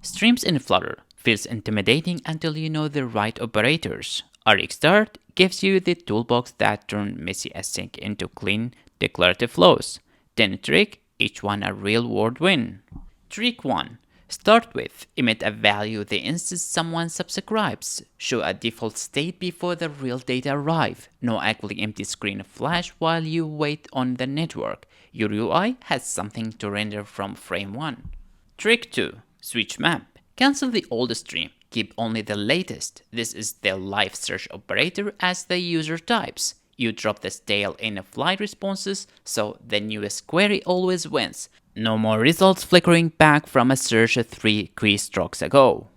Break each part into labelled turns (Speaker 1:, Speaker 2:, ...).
Speaker 1: Streams in Flutter feels intimidating until you know the right operators. RxDart gives you the toolbox that turns messy async into clean declarative flows. 10 trick, each one a real-world win. Trick 1. StartWith. Emit a value the instant someone subscribes. Show a default state before the real data arrive. No ugly empty screen flash while you wait on the network. Your UI has something to render from frame 1. Trick 2. SwitchMap. Cancel the old stream. Keep only the latest. This is the live search operator as the user types. You drop the stale in-flight responses, so the newest query always wins. No more results flickering back from a search 3 keystrokes ago.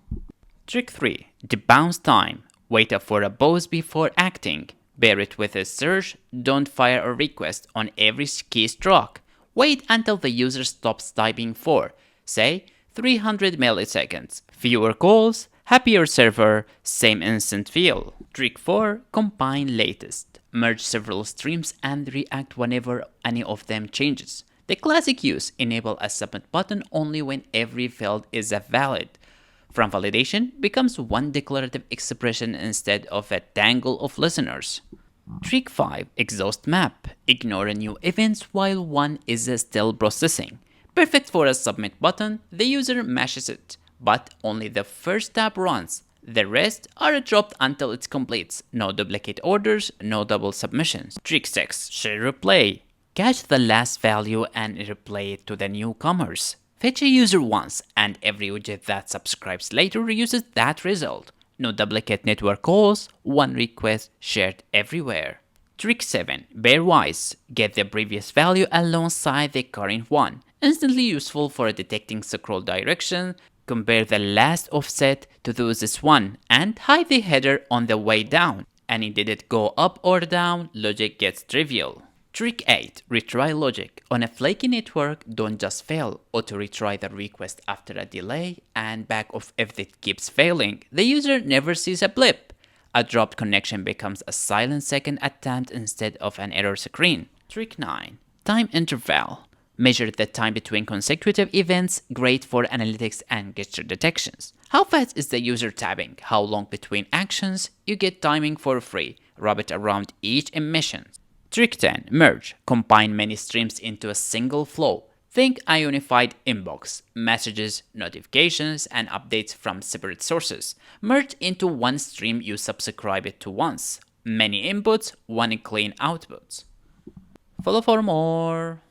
Speaker 1: Trick 3. debounceTime. Wait for a pause before acting. Pair it with a search. Don't fire a request on every keystroke. Wait until the user stops typing for, say, 300 milliseconds. Fewer calls, happier server, same instant feel. Trick 4. combineLatest. Merge several streams and react whenever any of them changes. The classic use: enable a submit button only when every field is valid. From validation becomes one declarative expression instead of a tangle of listeners. Trick 5. exhaustMap. Ignore new events while one is still processing. Perfect for a submit button, the user mashes it, but only the first tab runs. The rest are dropped until it completes. No duplicate orders, no double submissions. Trick 6. shareReplay. Catch the last value and replay it to the newcomers. Fetch a user once, and every widget that subscribes later uses that result. No duplicate network calls, one request shared everywhere. Trick 7. pairwise. Get the previous value alongside the current one. Instantly useful for detecting scroll direction. Compare the last offset to this one and hide the header on the way down. Any did it go up or down logic gets trivial. Trick 8. Retry logic. On a flaky network, don't just fail. Auto retry the request after a delay and back off if it keeps failing. The user never sees a blip. A dropped connection becomes a silent second attempt instead of an error screen. Trick 9. timeInterval. Measure the time between consecutive events, great for analytics and gesture detections. How fast is the user tapping? How long between actions? You get timing for free. Wrap it around each emission. Trick 10. Merge. Combine many streams into a single flow. Think a unified inbox. Messages, notifications, and updates from separate sources. Merge into one stream you subscribe it to once. Many inputs, one clean output. Follow for more.